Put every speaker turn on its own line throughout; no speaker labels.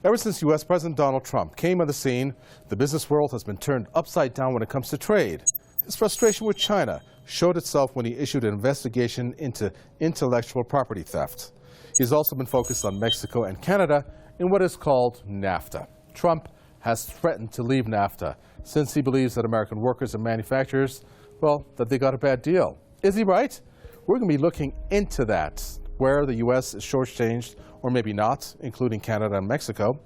Ever since U.S. President Donald Trump came on the scene, the business world has been turned upside down when it comes to trade. His frustration with China showed itself when he issued an investigation into intellectual property theft. He's also been focused on Mexico and Canada in what is called NAFTA. Trump has threatened to leave NAFTA since he believes that American workers and manufacturers, well, that they got a bad deal. Is he right? We're going to be looking into that, where the U.S. is shortchanged or maybe not, including Canada and Mexico.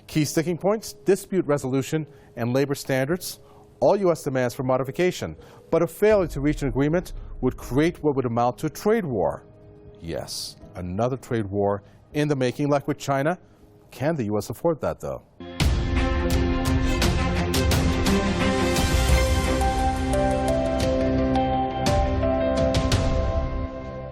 Key sticking points: dispute resolution and labor standards. All U.S. demands for modification, but a failure to reach an agreement would create what would amount to a trade war. Yes, another trade war in the making, like with China. Can the U.S. afford that, though?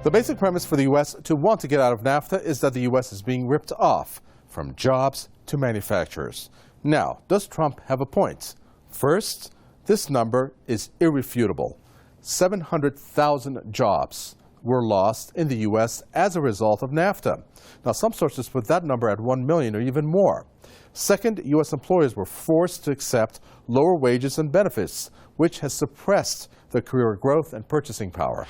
The basic premise for the U.S. to want to get out of NAFTA is that the U.S. is being ripped off, from jobs to manufacturers. Now, does Trump have a point? First, this number is irrefutable. 700,000 jobs were lost in the U.S. as a result of NAFTA. Now, some sources put that number at 1 million or even more. Second, U.S. employers were forced to accept lower wages and benefits, which has suppressed their career growth and purchasing power.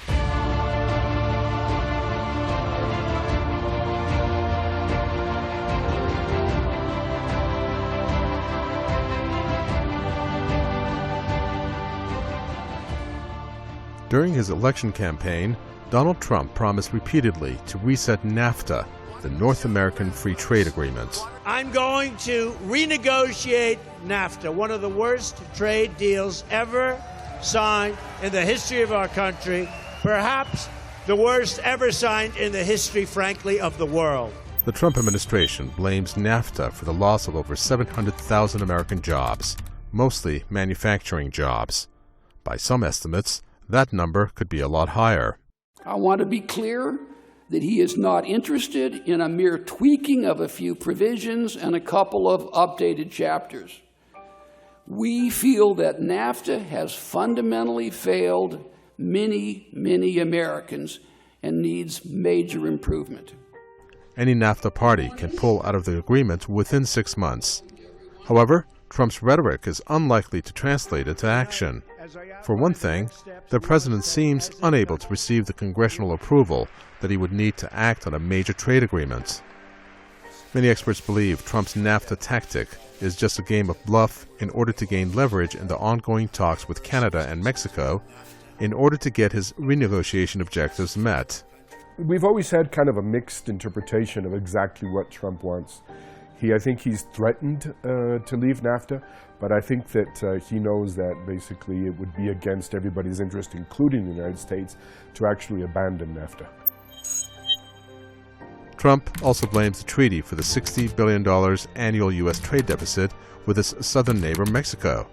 During his election campaign, Donald Trump promised repeatedly to reset NAFTA, the North American Free Trade Agreement.
I'm going to renegotiate NAFTA, one of the worst trade deals ever signed in the history of our country, perhaps the worst ever signed in the history, frankly, of the world.
The Trump administration blames NAFTA for the loss of over 700,000 American jobs, mostly manufacturing jobs. By some estimates, that number could be a lot higher.
I want to be clear that he is not interested in a mere tweaking of a few provisions and a couple of updated chapters. We feel that NAFTA has fundamentally failed many Americans and needs major improvement.
Any NAFTA party can pull out of the agreement within 6 months. However, Trump's rhetoric is unlikely to translate into action. For one thing, the president seems unable to receive the congressional approval that he would need to act on a major trade agreement. Many experts believe Trump's NAFTA tactic is just a game of bluff in order to gain leverage in the ongoing talks with Canada and Mexico in order to get his renegotiation objectives met.
We've always had kind of a mixed interpretation of exactly what Trump wants. I think he's threatened to leave NAFTA, but I think that he knows that basically it would be against everybody's interest, including the United States, to actually abandon NAFTA.
Trump also blames the treaty for the $60 billion annual U.S. trade deficit with its southern neighbor Mexico.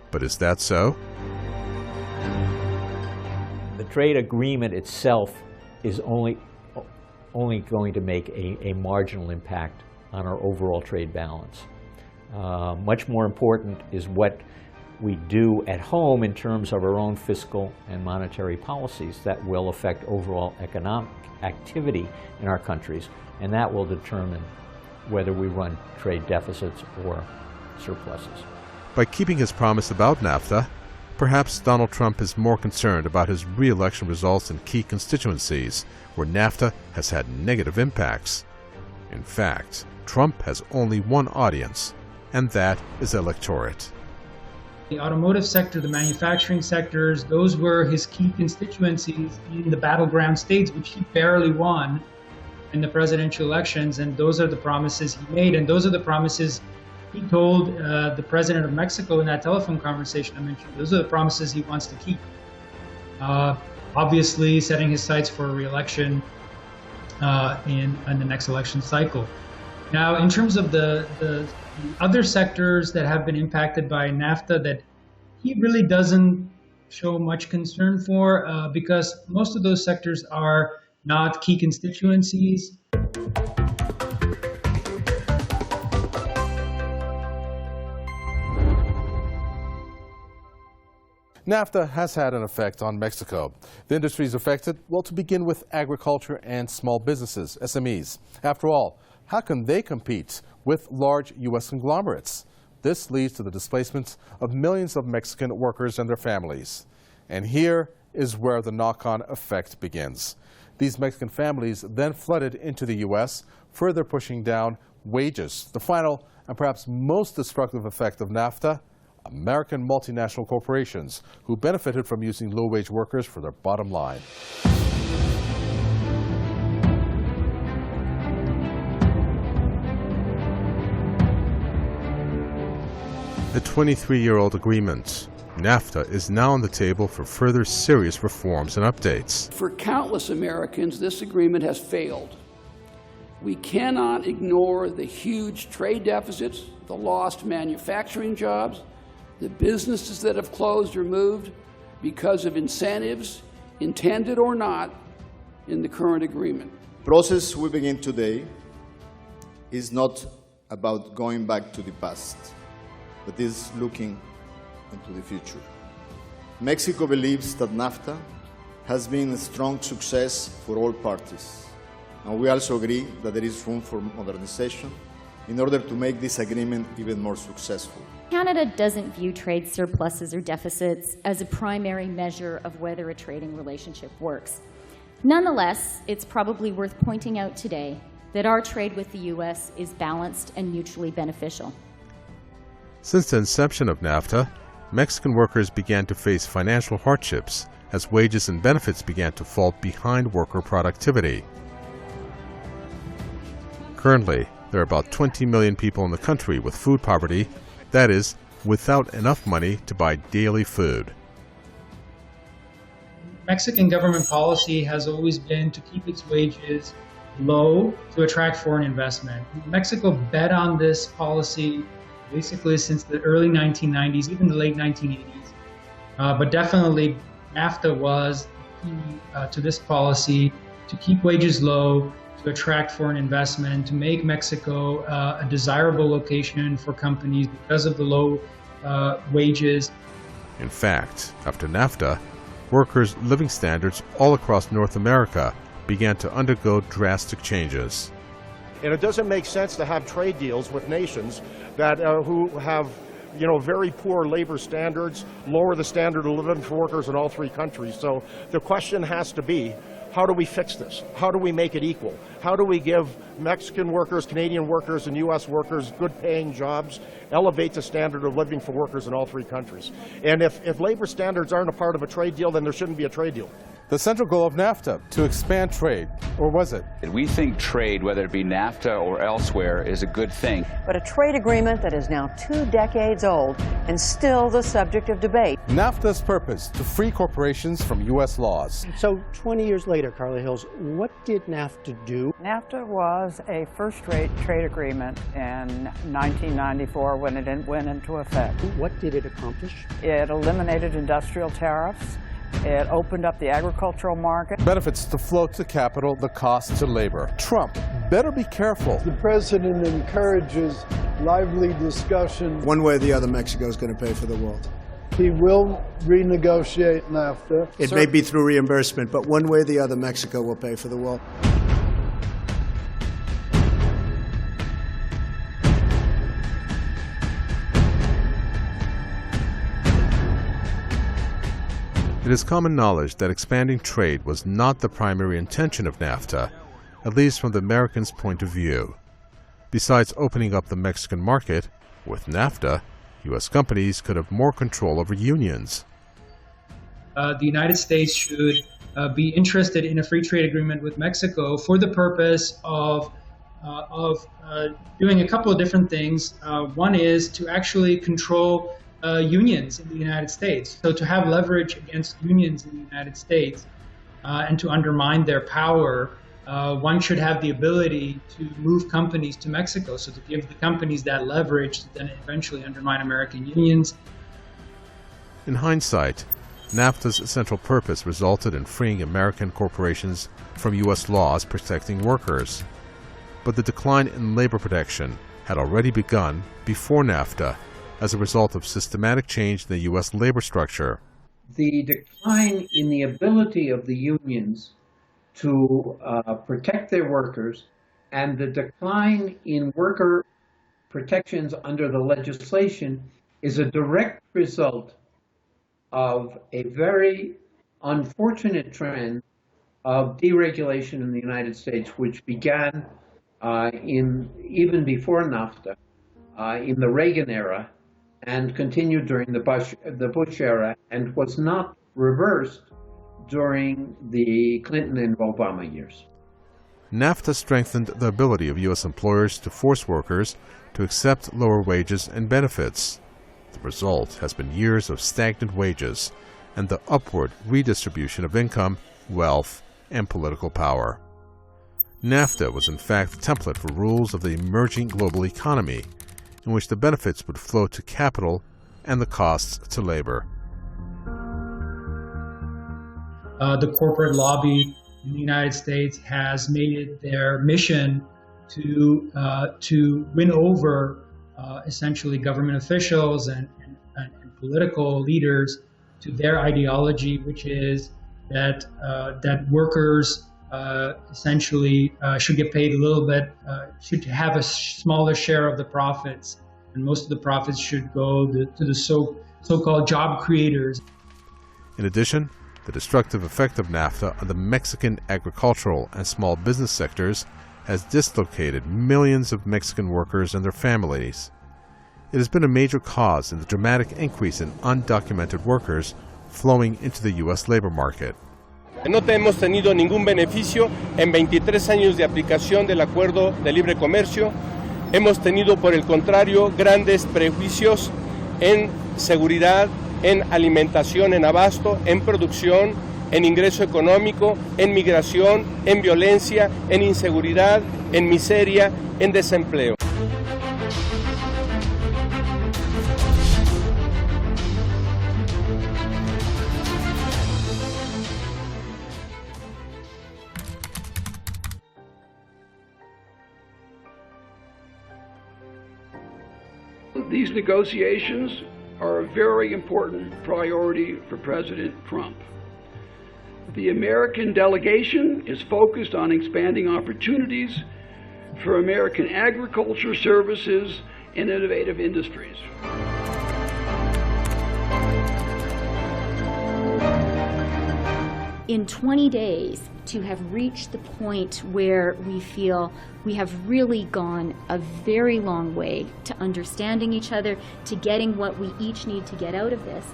But is that so?
The trade agreement itself is only going to make a marginal impact on our overall trade balance. Much more important is what we do at home in terms of our own fiscal and monetary policies that will affect overall economic activity in our countries, and that will determine whether we run trade deficits or surpluses.
By keeping his promise about NAFTA, perhaps Donald Trump is more concerned about his re-election results in key constituencies where NAFTA has had negative impacts. In fact, Trump has only one audience, and that is the electorate.
The automotive sector, the manufacturing sectors, those were his key constituencies in the battleground states, which he barely won in the presidential elections. And those are the promises he made, and those are the promises he told the president of Mexico in that telephone conversation I mentioned. Those are the promises he wants to keep. Obviously, setting his sights for a re-election in the next election cycle. Now, in terms of the other sectors that have been impacted by NAFTA that he really doesn't show much concern for because most of those sectors are not key constituencies.
NAFTA has had an effect on Mexico. The industries affected, well, to begin with agriculture and small businesses, SMEs. After all, how can they compete with large U.S. conglomerates. This leads to the displacement of millions of Mexican workers and their families. And here is where the knock-on effect begins. These Mexican families then flooded into the U.S., further pushing down wages. The final and perhaps most destructive effect of NAFTA: American multinational corporations who benefited from using low-wage workers for their bottom line. The 23-year-old agreement, NAFTA, is now on the table for further serious reforms and updates.
For countless Americans, this agreement has failed. We cannot ignore the huge trade deficits, the lost manufacturing jobs, the businesses that have closed or moved because of incentives, intended or not, in the current agreement.
The process we begin today is not about going back to the past, but is looking into the future. Mexico believes that NAFTA has been a strong success for all parties, and we also agree that there is room for modernization in order to make this agreement even more successful.
Canada doesn't view trade surpluses or deficits as a primary measure of whether a trading relationship works. Nonetheless, it's probably worth pointing out today that our trade with the U.S. is balanced and mutually beneficial.
Since the inception of NAFTA, Mexican workers began to face financial hardships as wages and benefits began to fall behind worker productivity. Currently, there are about 20 million people in the country with food poverty, that is, without enough money to buy daily food.
Mexican government policy has always been to keep its wages low to attract foreign investment. Mexico bet on this policy basically since the early 1990s, even the late 1980s. But definitely NAFTA was key to this policy to keep wages low, to attract foreign investment, to make Mexico a desirable location for companies because of the low wages.
In fact, after NAFTA, workers' living standards all across North America began to undergo drastic changes.
And it doesn't make sense to have trade deals with nations that who have, very poor labor standards, lower the standard of living for workers in all three countries. So the question has to be, how do we fix this? How do we make it equal? How do we give Mexican workers, Canadian workers, and U.S. workers good-paying jobs, elevate the standard of living for workers in all three countries? And if labor standards aren't a part of a trade deal, then there shouldn't be a trade deal.
The central goal of NAFTA, to expand trade, or was it?
We think trade, whether it be NAFTA or elsewhere, is a good thing.
But a trade agreement that is now 2 decades old and still the subject of debate.
NAFTA's purpose, to free corporations from U.S. laws.
So 20 years later, Carla Hills, what did NAFTA do?
NAFTA was a first-rate trade agreement in 1994 when it went into effect.
What did it accomplish?
It eliminated industrial tariffs. It opened up the agricultural market.
Benefits to flow to capital, the cost to labor. Trump better be careful.
The president encourages lively discussion.
One way or the other, Mexico is going to pay for the world.
He will renegotiate NAFTA.
It may be through reimbursement, but one way or the other, Mexico will pay for the world.
It is common knowledge that expanding trade was not the primary intention of NAFTA, at least from the Americans' point of view. Besides opening up the Mexican market, with NAFTA, U.S. companies could have more control over unions.
The United States should be interested in a free trade agreement with Mexico for the purpose of doing a couple of different things. One is to actually control unions in the United States. So to have leverage against unions in the United States and to undermine their power, one should have the ability to move companies to Mexico. So to give the companies that leverage to then eventually undermine American unions.
In hindsight, NAFTA's central purpose resulted in freeing American corporations from U.S. laws protecting workers. But the decline in labor protection had already begun before NAFTA, as a result of systematic change in the U.S. labor structure.
The decline in the ability of the unions to protect their workers and the decline in worker protections under the legislation is a direct result of a very unfortunate trend of deregulation in the United States, which began even before NAFTA, in the Reagan era, and continued during the Bush era, and was not reversed during the Clinton and Obama years.
NAFTA strengthened the ability of U.S. employers to force workers to accept lower wages and benefits. The result has been years of stagnant wages and the upward redistribution of income, wealth, and political power. NAFTA was in fact the template for rules of the emerging global economy, in which the benefits would flow to capital and the costs to labor.
The corporate lobby in the United States has made it their mission to win over essentially government officials and political leaders to their ideology, which is that workers essentially should get paid a little bit, should have a smaller share of the profits, and most of the profits should go to the so-called job creators.
In addition, the destructive effect of NAFTA on the Mexican agricultural and small business sectors has dislocated millions of Mexican workers and their families. It has been a major cause in the dramatic increase in undocumented workers flowing into the U.S. labor market.
No hemos tenido ningún beneficio en 23 años de aplicación del Acuerdo de Libre Comercio. Hemos tenido, por el contrario, grandes prejuicios en seguridad, en alimentación, en abasto, en producción, en ingreso económico, en migración, en violencia, en inseguridad, en miseria, en desempleo.
These negotiations are a very important priority for President Trump. The American delegation is focused on expanding opportunities for American agriculture, services, and innovative industries.
In 20 days, to have reached the point where we feel we have really gone a very long way to understanding each other, to getting what we each need to get out of this,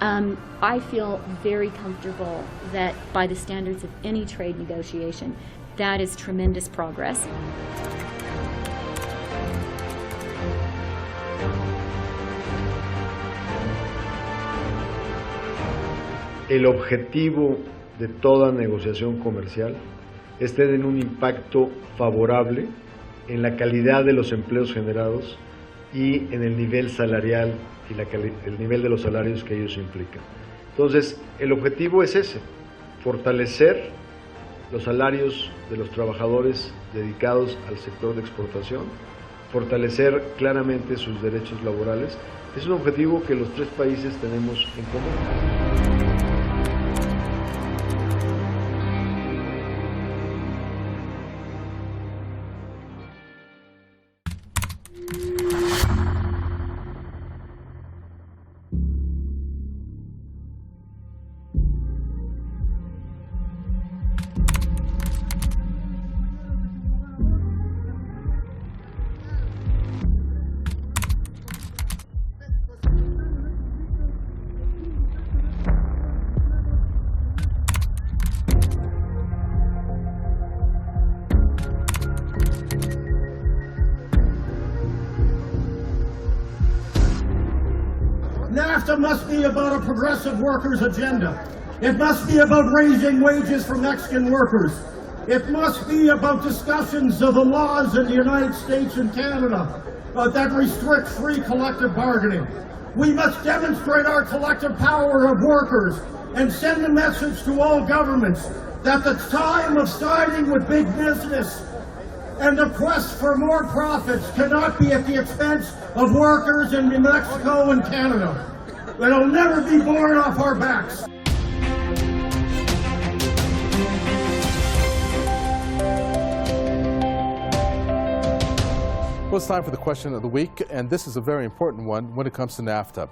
I feel very comfortable that by the standards of any trade negotiation, that is tremendous progress.
El objetivo de toda negociación comercial es tener un impacto favorable en la calidad de los empleos generados y en el nivel salarial y el nivel de los salarios que ellos implican. Entonces, el objetivo es ese, fortalecer los salarios de los trabajadores dedicados al sector de exportación, fortalecer claramente sus derechos laborales. Es un objetivo que los tres países tenemos en común.
NAFTA must be about a progressive workers' agenda. It must be about raising wages for Mexican workers. It must be about discussions of the laws in the United States and Canada that restrict free collective bargaining. We must demonstrate our collective power of workers and send a message to all governments that the time of siding with big business and the quest for more profits cannot be at the expense of workers in New Mexico and Canada. It'll never be borne off our backs.
Well, it's time for the question of the week, and this is a very important one when it comes to NAFTA.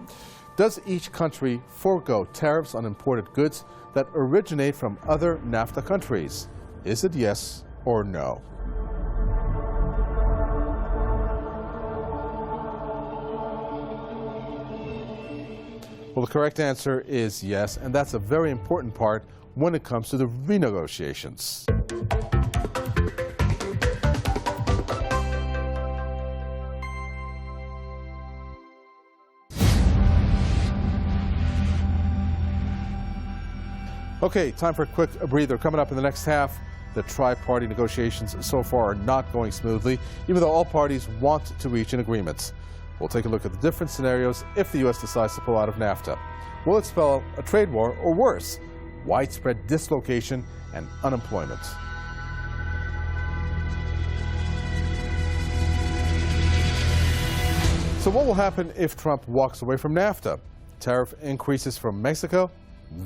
Does each country forego tariffs on imported goods that originate from other NAFTA countries? Is it yes or no? Well, the correct answer is yes, and that's a very important part when it comes to the renegotiations. Okay, time for a quick breather. Coming up in the next half, the tri-party negotiations so far are not going smoothly, even though all parties want to reach an agreement. We'll take a look at the different scenarios if the U.S. decides to pull out of NAFTA. Will it spell a trade war or worse, widespread dislocation and unemployment? So what will happen if Trump walks away from NAFTA? Tariff increases from Mexico?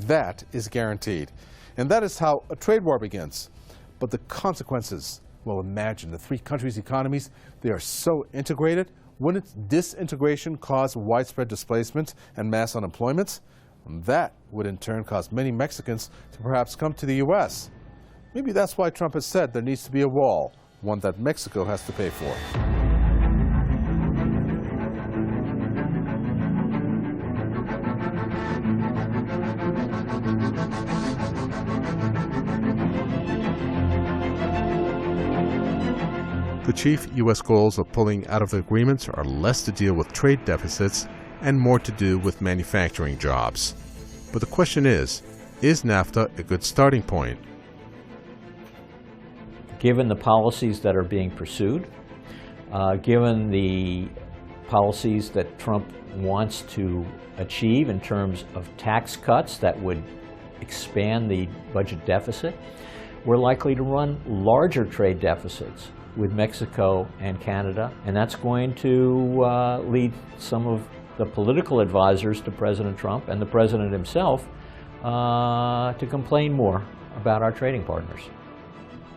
That is guaranteed. And that is how a trade war begins. But the consequences, well, imagine the three countries' economies, they are so integrated. Wouldn't disintegration cause widespread displacement and mass unemployment? And that would in turn cause many Mexicans to perhaps come to the U.S. Maybe that's why Trump has said there needs to be a wall, one that Mexico has to pay for. The chief U.S. goals of pulling out of the agreements are less to deal with trade deficits and more to do with manufacturing jobs. But the question is NAFTA a good starting point?
Given the policies that are being pursued, given the policies that Trump wants to achieve in terms of tax cuts that would expand the budget deficit, we're likely to run larger trade deficits with Mexico and Canada, and that's going to lead some of the political advisors to President Trump and the President himself to complain more about our trading partners.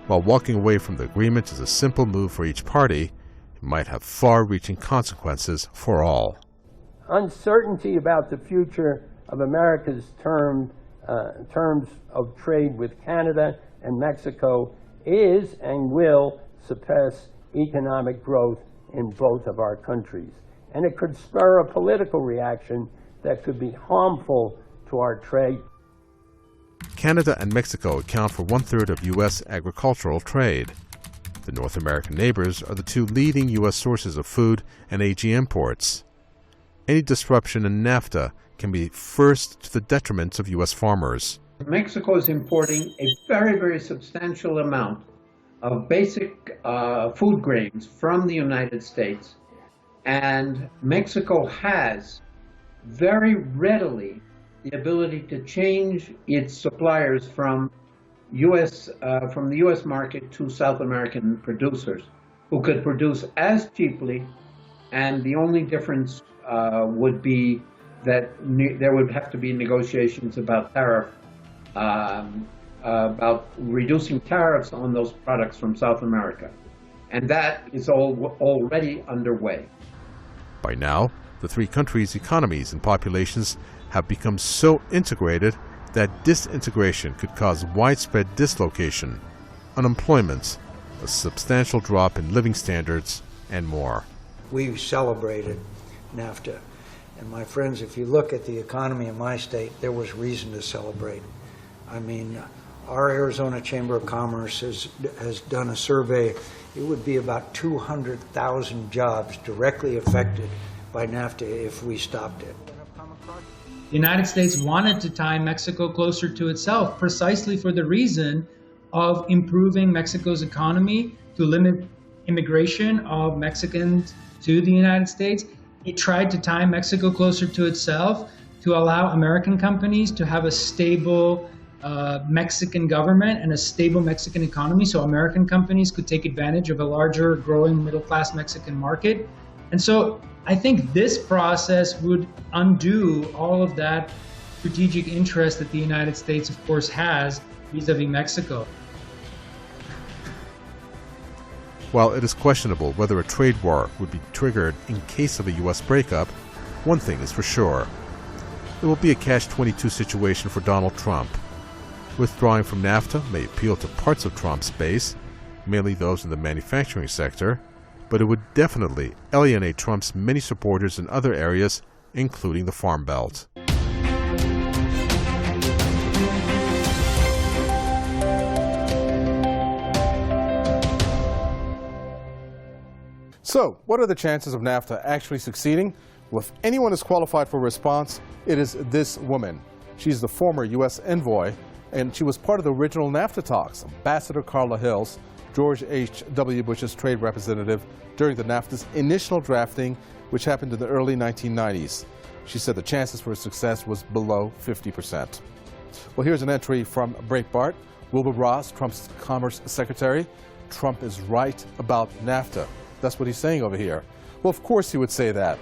While walking away from the agreement is a simple move for each party, it might have far-reaching consequences for all.
Uncertainty about the future of America's terms of trade with Canada and Mexico is and will suppress economic growth in both of our countries. And it could spur a political reaction that could be harmful to our trade.
Canada and Mexico account for 1/3 of U.S. agricultural trade. The North American neighbors are the two leading U.S. sources of food and AG imports. Any disruption in NAFTA can be first to the detriment of U.S. farmers.
Mexico is importing a very, very substantial amount of basic food grains from the United States. And Mexico has very readily the ability to change its suppliers from the U.S. market to South American producers who could produce as cheaply, and the only difference would be that there would have to be negotiations about about reducing tariffs on those products from South America. And that is already underway.
By now, the three countries' economies and populations have become so integrated that disintegration could cause widespread dislocation, unemployment, a substantial drop in living standards, and more.
We've celebrated NAFTA. And my friends, if you look at the economy in my state, there was reason to celebrate. I mean, our Arizona Chamber of Commerce has done a survey. It would be about 200,000 jobs directly affected by NAFTA if we stopped it.
The United States wanted to tie Mexico closer to itself precisely for the reason of improving Mexico's economy, to limit immigration of Mexicans to the United States. It tried to tie Mexico closer to itself to allow American companies to have a stable Mexican government and a stable Mexican economy, so American companies could take advantage of a larger, growing middle-class Mexican market. And so I think this process would undo all of that strategic interest that the United States, of course, has vis-a-vis Mexico.
While it is questionable whether a trade war would be triggered in case of a U.S. breakup, one thing is for sure. It will be a catch-22 situation for Donald Trump. Withdrawing from NAFTA may appeal to parts of Trump's base, mainly those in the manufacturing sector, but it would definitely alienate Trump's many supporters in other areas, including the Farm Belt. So, what are the chances of NAFTA actually succeeding? Well, if anyone is qualified for a response, it is this woman. She's the former U.S. envoy, and she was part of the original NAFTA talks. Ambassador Carla Hills, George H.W. Bush's trade representative during the NAFTA's initial drafting, which happened in the early 1990s. She said the chances for success was below 50%. Well, here's an entry from Breitbart. Wilbur Ross, Trump's Commerce Secretary. Trump is right about NAFTA. That's what he's saying over here. Well, of course he would say that.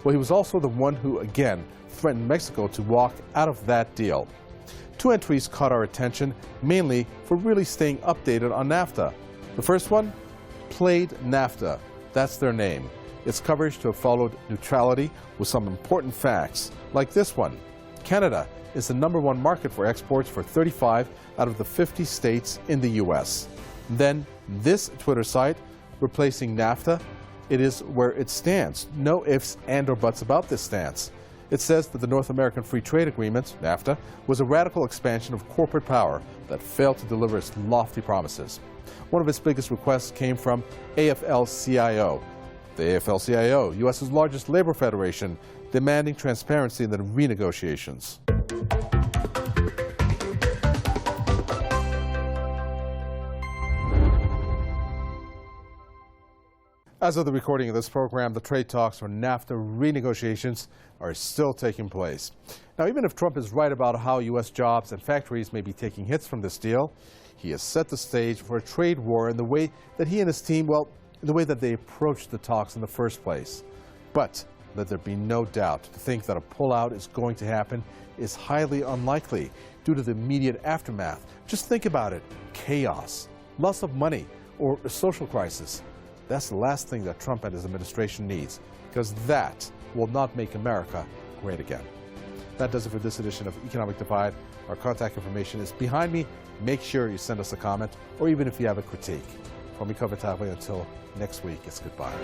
Well, he was also the one who, again, threatened Mexico to walk out of that deal. Two entries caught our attention, mainly for really staying updated on NAFTA. The first one, Played NAFTA. That's their name. Its coverage to have followed neutrality with some important facts, like this one. Canada is the #1 market for exports for 35 out of the 50 states in the U.S. Then this Twitter site, replacing NAFTA, it is where it stands. No ifs and or buts about this stance. It says that the North American Free Trade Agreement, NAFTA, was a radical expansion of corporate power that failed to deliver its lofty promises. One of its biggest requests came from AFL-CIO. The AFL-CIO, U.S.'s largest labor federation, demanding transparency in the renegotiations. As of the recording of this program, the trade talks for NAFTA renegotiations are still taking place. Now, even if Trump is right about how U.S. jobs and factories may be taking hits from this deal, he has set the stage for a trade war in the way that he and his team, well, in the way that they approached the talks in the first place. But let there be no doubt, to think that a pullout is going to happen is highly unlikely due to the immediate aftermath. Just think about it. Chaos, loss of money, or a social crisis. That's the last thing that Trump and his administration needs, because that will not make America great again. That does it for this edition of Economic Divide. Our contact information is behind me. Make sure you send us a comment, or even if you have a critique. From me, until next week, it's goodbye.